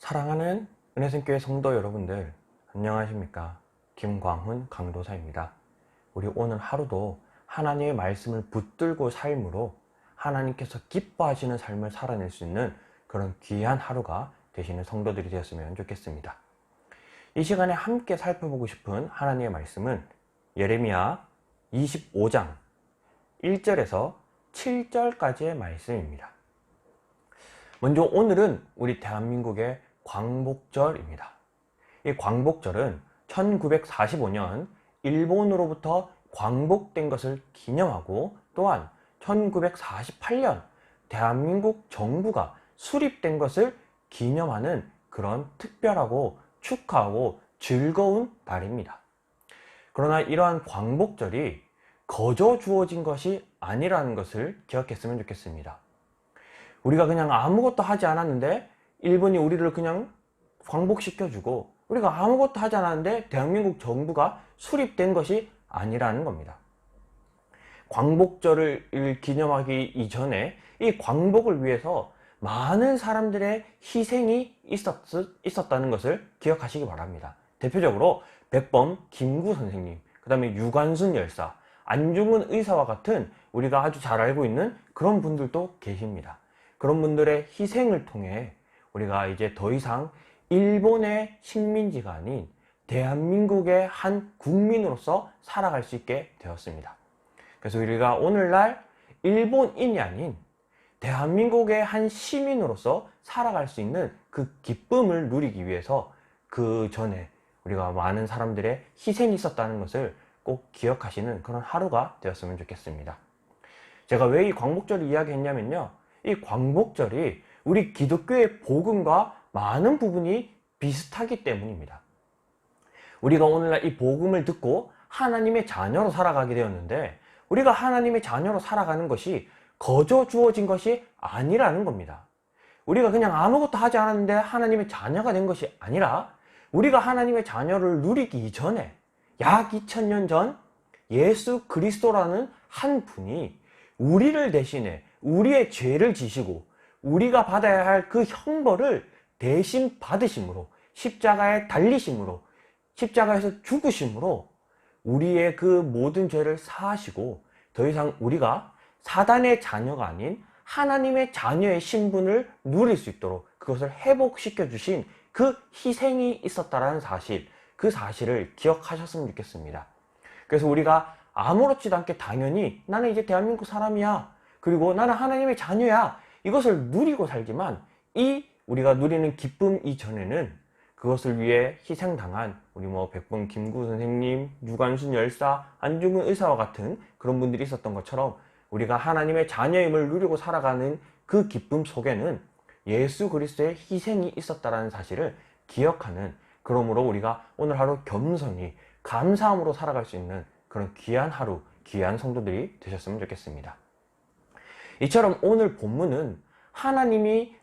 사랑하는 은혜생교회 성도 여러분들, 안녕하십니까? 김광훈 강도사입니다. 우리 오늘 하루도 하나님의 말씀을 붙들고 삶으로 하나님께서 기뻐하시는 삶을 살아낼 수 있는 그런 귀한 하루가 되시는 성도들이 되었으면 좋겠습니다. 이 시간에 함께 살펴보고 싶은 하나님의 말씀은 예레미야 25장 1절에서 7절까지의 말씀입니다. 먼저 오늘은 우리 대한민국의 광복절입니다. 이 광복절은 1945년 일본으로부터 광복된 것을 기념하고 또한 1948년 대한민국 정부가 수립된 것을 기념하는 그런 특별하고 축하하고 즐거운 날입니다. 그러나 이러한 광복절이 거저 주어진 것이 아니라는 것을 기억했으면 좋겠습니다. 우리가 그냥 아무것도 하지 않았는데 일본이 우리를 그냥 광복시켜주고 우리가 아무것도 하지 않았는데 대한민국 정부가 수립된 것이 아니라는 겁니다. 광복절을 기념하기 이전에 이 광복을 위해서 많은 사람들의 희생이 있었다는 것을 기억하시기 바랍니다. 대표적으로 백범 김구 선생님, 그 다음에 유관순 열사, 안중근 의사와 같은 우리가 아주 잘 알고 있는 그런 분들도 계십니다. 그런 분들의 희생을 통해 우리가 이제 더 이상 일본의 식민지가 아닌 대한민국의 한 국민으로서 살아갈 수 있게 되었습니다. 그래서 우리가 오늘날 일본인이 아닌 대한민국의 한 시민으로서 살아갈 수 있는 그 기쁨을 누리기 위해서 그 전에 우리가 많은 사람들의 희생이 있었다는 것을 꼭 기억하시는 그런 하루가 되었으면 좋겠습니다. 제가 왜 이 광복절을 이야기했냐면요, 이 광복절이 우리 기독교의 복음과 많은 부분이 비슷하기 때문입니다. 우리가 오늘날 이 복음을 듣고 하나님의 자녀로 살아가게 되었는데 우리가 하나님의 자녀로 살아가는 것이 거저 주어진 것이 아니라는 겁니다. 우리가 그냥 아무것도 하지 않았는데 하나님의 자녀가 된 것이 아니라 우리가 하나님의 자녀를 누리기 이전에 약 2000년 전 예수 그리스도라는 한 분이 우리를 대신해 우리의 죄를 지시고 우리가 받아야 할 그 형벌을 대신 받으심으로 십자가에 달리심으로 십자가에서 죽으심으로 우리의 그 모든 죄를 사하시고 더 이상 우리가 사단의 자녀가 아닌 하나님의 자녀의 신분을 누릴 수 있도록 그것을 회복시켜 주신 그 희생이 있었다라는 사실, 그 사실을 기억하셨으면 좋겠습니다. 그래서 우리가 아무렇지도 않게 당연히 나는 이제 대한민국 사람이야, 그리고 나는 하나님의 자녀야, 이것을 누리고 살지만 이 우리가 누리는 기쁨 이전에는 그것을 위해 희생당한 우리 백범 김구 선생님, 유관순 열사, 안중근 의사와 같은 그런 분들이 있었던 것처럼 우리가 하나님의 자녀임을 누리고 살아가는 그 기쁨 속에는 예수 그리스도의 희생이 있었다는 사실을 기억하는, 그러므로 우리가 오늘 하루 겸손히 감사함으로 살아갈 수 있는 그런 귀한 하루, 귀한 성도들이 되셨으면 좋겠습니다. 이처럼 오늘 본문은 하나님이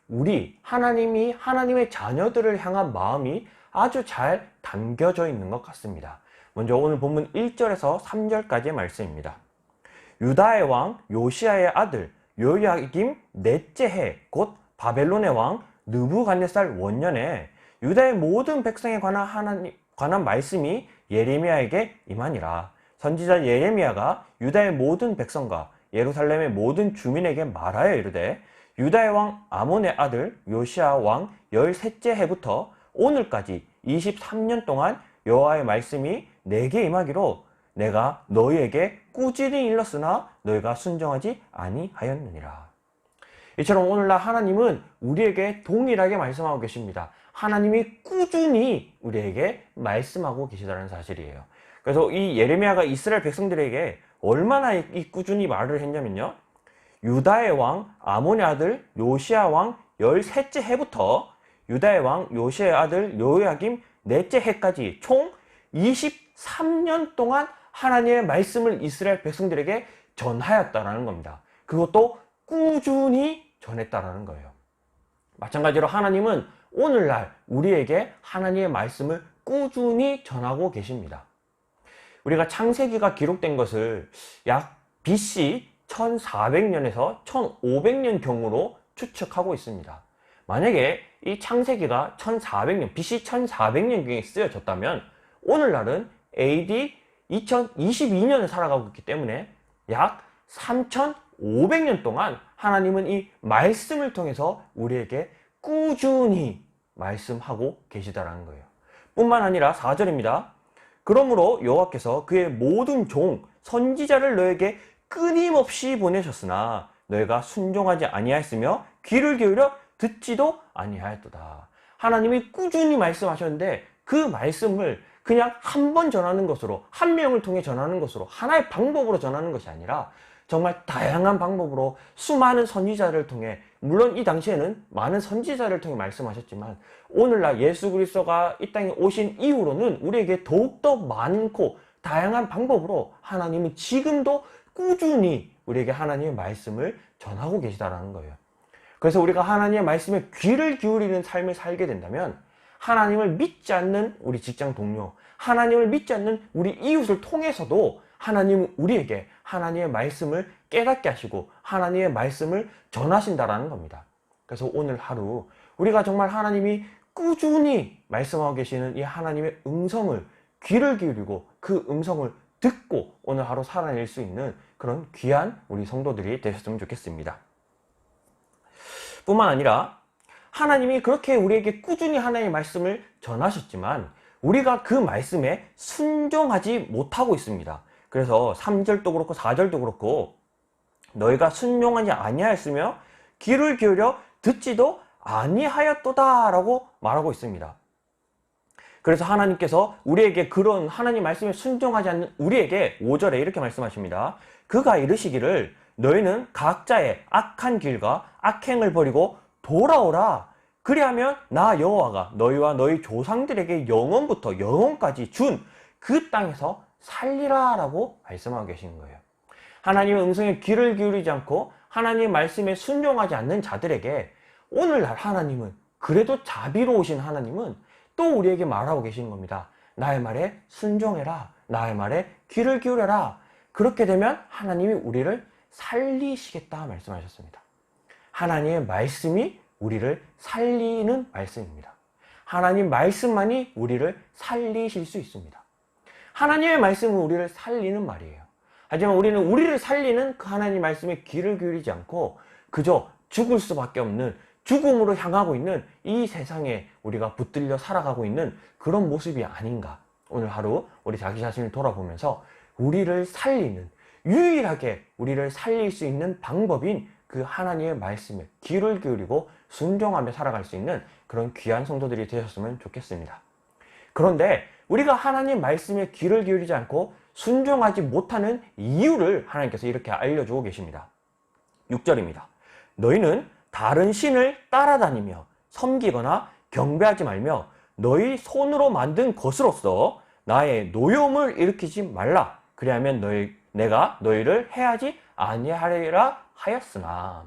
하나님의 자녀들을 향한 마음이 아주 잘 담겨져 있는 것 같습니다. 먼저 오늘 본문 1절에서 3절까지의 말씀입니다. 유다의 왕 요시야의 아들 요야김 넷째 해 곧 바벨론의 왕 느부갓네살 원년에 유다의 모든 백성에 관한 말씀이 예레미야에게 임하니라. 선지자 예레미야가 유다의 모든 백성과 예루살렘의 모든 주민에게 말하여 이르되 유다의 왕 아몬의 아들 요시야 왕 13째 해부터 오늘까지 23년 동안 여호와의 말씀이 내게 임하기로 내가 너희에게 꾸준히 일렀으나 너희가 순종하지 아니하였느니라. 이처럼 오늘날 하나님은 우리에게 동일하게 말씀하고 계십니다. 하나님이 꾸준히 우리에게 말씀하고 계시다는 사실이에요. 그래서 이 예레미야가 이스라엘 백성들에게 얼마나 이 꾸준히 말을 했냐면요, 유다의 왕 아몬의 아들 요시야 왕 13째 해부터 유다의 왕 요시야의 아들 요야김 넷째 해까지 총 23년 동안 하나님의 말씀을 이스라엘 백성들에게 전하였다라는 겁니다. 그것도 꾸준히 전했다라는 거예요. 마찬가지로 하나님은 오늘날 우리에게 하나님의 말씀을 꾸준히 전하고 계십니다. 우리가 창세기가 기록된 것을 약 BC 1400년에서 1500년 경으로 추측하고 있습니다. 만약에 이 창세기가 1400년, BC 1400년경에 쓰여졌다면 오늘날은 AD 2022년을 살아가고 있기 때문에 약 3500년 동안 하나님은 이 말씀을 통해서 우리에게 꾸준히 말씀하고 계시다라는 거예요. 뿐만 아니라 4절입니다. 그러므로 여호와께서 그의 모든 종 선지자를 너에게 끊임없이 보내셨으나 너희가 순종하지 아니하였으며 귀를 기울여 듣지도 아니하였도다. 하나님이 꾸준히 말씀하셨는데 그 말씀을 그냥 한 번 전하는 것으로, 한 명을 통해 전하는 것으로, 하나의 방법으로 전하는 것이 아니라 정말 다양한 방법으로 수많은 선지자를 통해, 물론 이 당시에는 많은 선지자를 통해 말씀하셨지만 오늘날 예수 그리스도가 이 땅에 오신 이후로는 우리에게 더욱더 많고 다양한 방법으로 하나님은 지금도 꾸준히 우리에게 하나님의 말씀을 전하고 계시다라는 거예요. 그래서 우리가 하나님의 말씀에 귀를 기울이는 삶을 살게 된다면 하나님을 믿지 않는 우리 직장 동료, 하나님을 믿지 않는 우리 이웃을 통해서도 하나님은 우리에게 하나님의 말씀을 깨닫게 하시고 하나님의 말씀을 전하신다라는 겁니다. 그래서 오늘 하루 우리가 정말 하나님이 꾸준히 말씀하고 계시는 이 하나님의 음성을 귀를 기울이고 그 음성을 듣고 오늘 하루 살아낼 수 있는 그런 귀한 우리 성도들이 되셨으면 좋겠습니다. 뿐만 아니라 하나님이 그렇게 우리에게 꾸준히 하나님의 말씀을 전하셨지만 우리가 그 말씀에 순종하지 못하고 있습니다. 그래서 3절도 그렇고 4절도 그렇고 너희가 순종하지 아니하였으며 귀를 기울여 듣지도 아니하였도다 라고 말하고 있습니다. 그래서 하나님께서 우리에게 그런 하나님 말씀에 순종하지 않는 우리에게 5절에 이렇게 말씀하십니다. 그가 이르시기를 너희는 각자의 악한 길과 악행을 버리고 돌아오라. 그리하면 나 여호와가 너희와 너희 조상들에게 영원부터 영원까지 준 그 땅에서 살리라 라고 말씀하고 계시는 거예요. 하나님의 음성에 귀를 기울이지 않고 하나님의 말씀에 순종하지 않는 자들에게 오늘날 하나님은, 그래도 자비로우신 하나님은 또 우리에게 말하고 계시는 겁니다. 나의 말에 순종해라. 나의 말에 귀를 기울여라. 그렇게 되면 하나님이 우리를 살리시겠다 말씀하셨습니다. 하나님의 말씀이 우리를 살리는 말씀입니다. 하나님 말씀만이 우리를 살리실 수 있습니다. 하나님의 말씀은 우리를 살리는 말이에요. 하지만 우리는 우리를 살리는 그 하나님 말씀에 귀를 기울이지 않고 그저 죽을 수밖에 없는, 죽음으로 향하고 있는 이 세상에 우리가 붙들려 살아가고 있는 그런 모습이 아닌가. 오늘 하루 우리 자기 자신을 돌아보면서 우리를 살리는, 유일하게 우리를 살릴 수 있는 방법인 그 하나님의 말씀에 귀를 기울이고 순종하며 살아갈 수 있는 그런 귀한 성도들이 되셨으면 좋겠습니다. 그런데 우리가 하나님 말씀에 귀를 기울이지 않고 순종하지 못하는 이유를 하나님께서 이렇게 알려주고 계십니다. 6절입니다. 너희는 다른 신을 따라다니며 섬기거나 경배하지 말며 너희 손으로 만든 것으로서 나의 노여움을 일으키지 말라. 그리하면 내가 너희를 해하지 아니하리라 하였으나.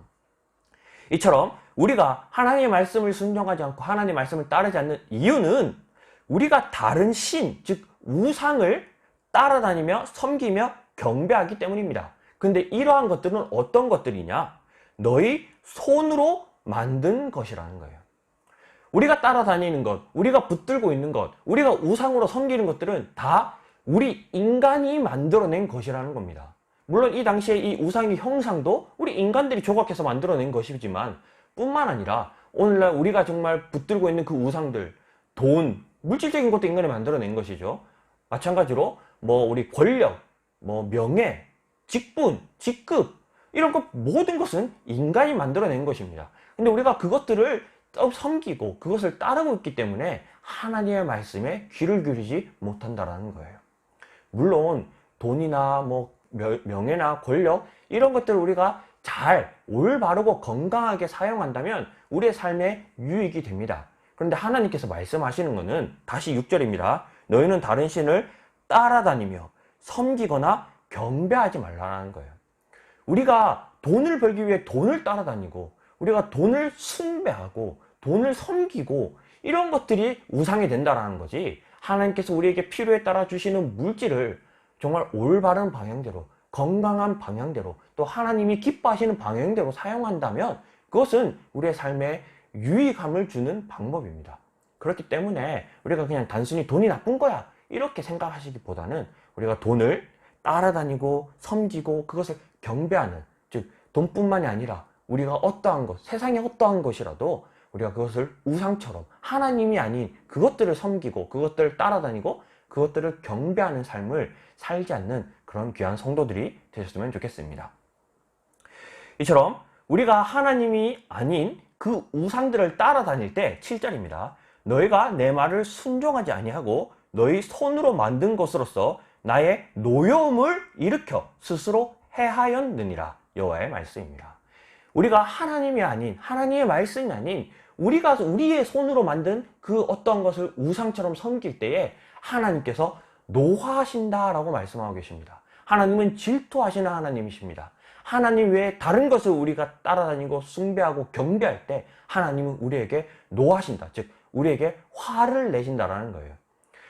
이처럼 우리가 하나님의 말씀을 순종하지 않고 하나님의 말씀을 따르지 않는 이유는 우리가 다른 신, 즉 우상을 따라다니며 섬기며 경배하기 때문입니다. 근데 이러한 것들은 어떤 것들이냐? 너희 손으로 만든 것이라는 거예요. 우리가 따라다니는 것, 우리가 붙들고 있는 것, 우리가 우상으로 섬기는 것들은 다 우리 인간이 만들어낸 것이라는 겁니다. 물론 이 당시에 이 우상의 형상도 우리 인간들이 조각해서 만들어낸 것이지만 뿐만 아니라 오늘날 우리가 정말 붙들고 있는 그 우상들, 돈, 물질적인 것도 인간이 만들어낸 것이죠. 마찬가지로 우리 권력, 명예, 직분, 직급 이런 것 모든 것은 인간이 만들어낸 것입니다. 근데 우리가 그것들을 섬기고 그것을 따르고 있기 때문에 하나님의 말씀에 귀를 기울이지 못한다라는 거예요. 물론 돈이나 명예나 권력 이런 것들을 우리가 잘 올바르고 건강하게 사용한다면 우리의 삶에 유익이 됩니다. 그런데 하나님께서 말씀하시는 것은 다시 6절입니다. 너희는 다른 신을 따라다니며 섬기거나 경배하지 말라는 거예요. 우리가 돈을 벌기 위해 돈을 따라다니고 우리가 돈을 숭배하고 돈을 섬기고 이런 것들이 우상이 된다라는 거지, 하나님께서 우리에게 필요에 따라 주시는 물질을 정말 올바른 방향대로, 건강한 방향대로, 또 하나님이 기뻐하시는 방향대로 사용한다면 그것은 우리의 삶에 유의감을 주는 방법입니다. 그렇기 때문에 우리가 그냥 단순히 돈이 나쁜 거야 이렇게 생각하시기보다는 우리가 돈을 따라다니고 섬기고 그것을 경배하는, 즉 돈뿐만이 아니라 우리가 어떠한 것, 세상의 어떠한 것이라도 우리가 그것을 우상처럼 하나님이 아닌 그것들을 섬기고 그것들을 따라다니고 그것들을 경배하는 삶을 살지 않는 그런 귀한 성도들이 되셨으면 좋겠습니다. 이처럼 우리가 하나님이 아닌 그 우상들을 따라다닐 때 7절입니다. 너희가 내 말을 순종하지 아니하고 너희 손으로 만든 것으로서 나의 노여움을 일으켜 스스로 해하였느니라. 여호와의 말씀입니다. 우리가 하나님이 아닌, 하나님의 말씀이 아닌 우리가 우리의 손으로 만든 그 어떤 것을 우상처럼 섬길 때에 하나님께서 노하신다라고 말씀하고 계십니다. 하나님은 질투하시는 하나님이십니다. 하나님 외에 다른 것을 우리가 따라다니고 숭배하고 경배할 때 하나님은 우리에게 노하신다, 즉 우리에게 화를 내신다라는 거예요.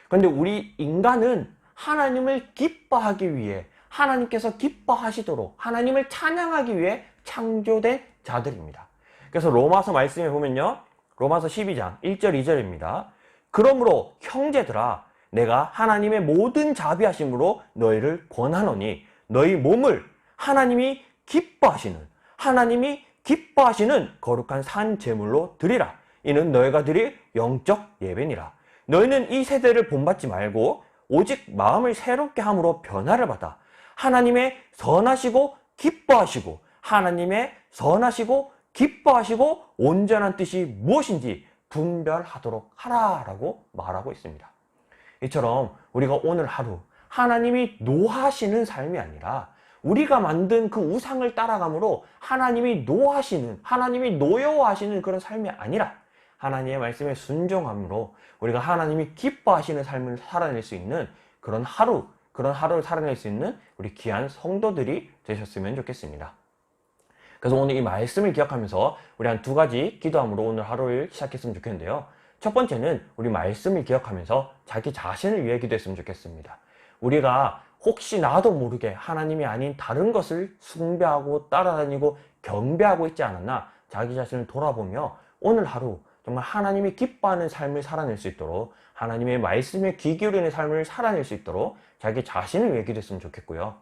그런데 우리 인간은 하나님을 기뻐하기 위해, 하나님께서 기뻐하시도록 하나님을 찬양하기 위해 창조된 자들입니다. 그래서 로마서 말씀에 보면요, 로마서 12장 1절 2절입니다. 그러므로 형제들아 내가 하나님의 모든 자비하심으로 너희를 권하노니 너희 몸을 하나님이 기뻐하시는 거룩한 산 제물로 드리라. 이는 너희가 드릴 영적 예배니라. 너희는 이 세대를 본받지 말고 오직 마음을 새롭게 함으로 변화를 받아 하나님의 선하시고 기뻐하시고 온전한 뜻이 무엇인지 분별하도록 하라라고 말하고 있습니다. 이처럼 우리가 오늘 하루 하나님이 노하시는 삶이 아니라 우리가 만든 그 우상을 따라감으로 하나님이 노여워하시는 그런 삶이 아니라 하나님의 말씀에 순종함으로 우리가 하나님이 기뻐하시는 삶을 살아낼 수 있는 그런 하루를 살아낼 수 있는 우리 귀한 성도들이 되셨으면 좋겠습니다. 그래서 오늘 이 말씀을 기억하면서 우리 한 두 가지 기도함으로 오늘 하루를 시작했으면 좋겠는데요. 첫 번째는 우리 말씀을 기억하면서 자기 자신을 위해 기도했으면 좋겠습니다. 우리가 혹시 나도 모르게 하나님이 아닌 다른 것을 숭배하고 따라다니고 경배하고 있지 않았나 자기 자신을 돌아보며 오늘 하루 정말 하나님이 기뻐하는 삶을 살아낼 수 있도록, 하나님의 말씀에 귀 기울이는 삶을 살아낼 수 있도록 자기 자신을 위해 기도했으면 좋겠고요.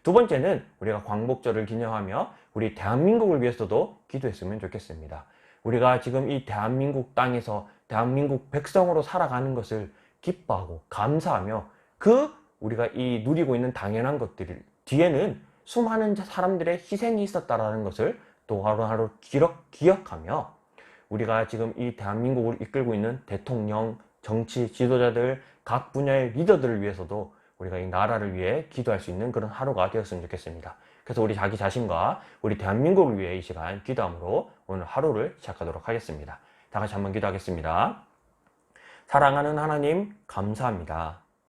두 번째는 우리가 광복절을 기념하며 우리 대한민국을 위해서도 기도했으면 좋겠습니다. 우리가 지금 이 대한민국 땅에서 대한민국 백성으로 살아가는 것을 기뻐하고 감사하며 우리가 이 누리고 있는 당연한 것들 뒤에는 수많은 사람들의 희생이 있었다라는 것을 또 하루하루 기억하며 우리가 지금 이 대한민국을 이끌고 있는 대통령, 정치 지도자들, 각 분야의 리더들을 위해서도 우리가 이 나라를 위해 기도할 수 있는 그런 하루가 되었으면 좋겠습니다. 그래서 우리 자기 자신과 우리 대한민국을 위해 이 시간 기도함으로 오늘 하루를 시작하도록 하겠습니다. 다 같이 한번 기도하겠습니다. 사랑하는 하나님, 감사합니다.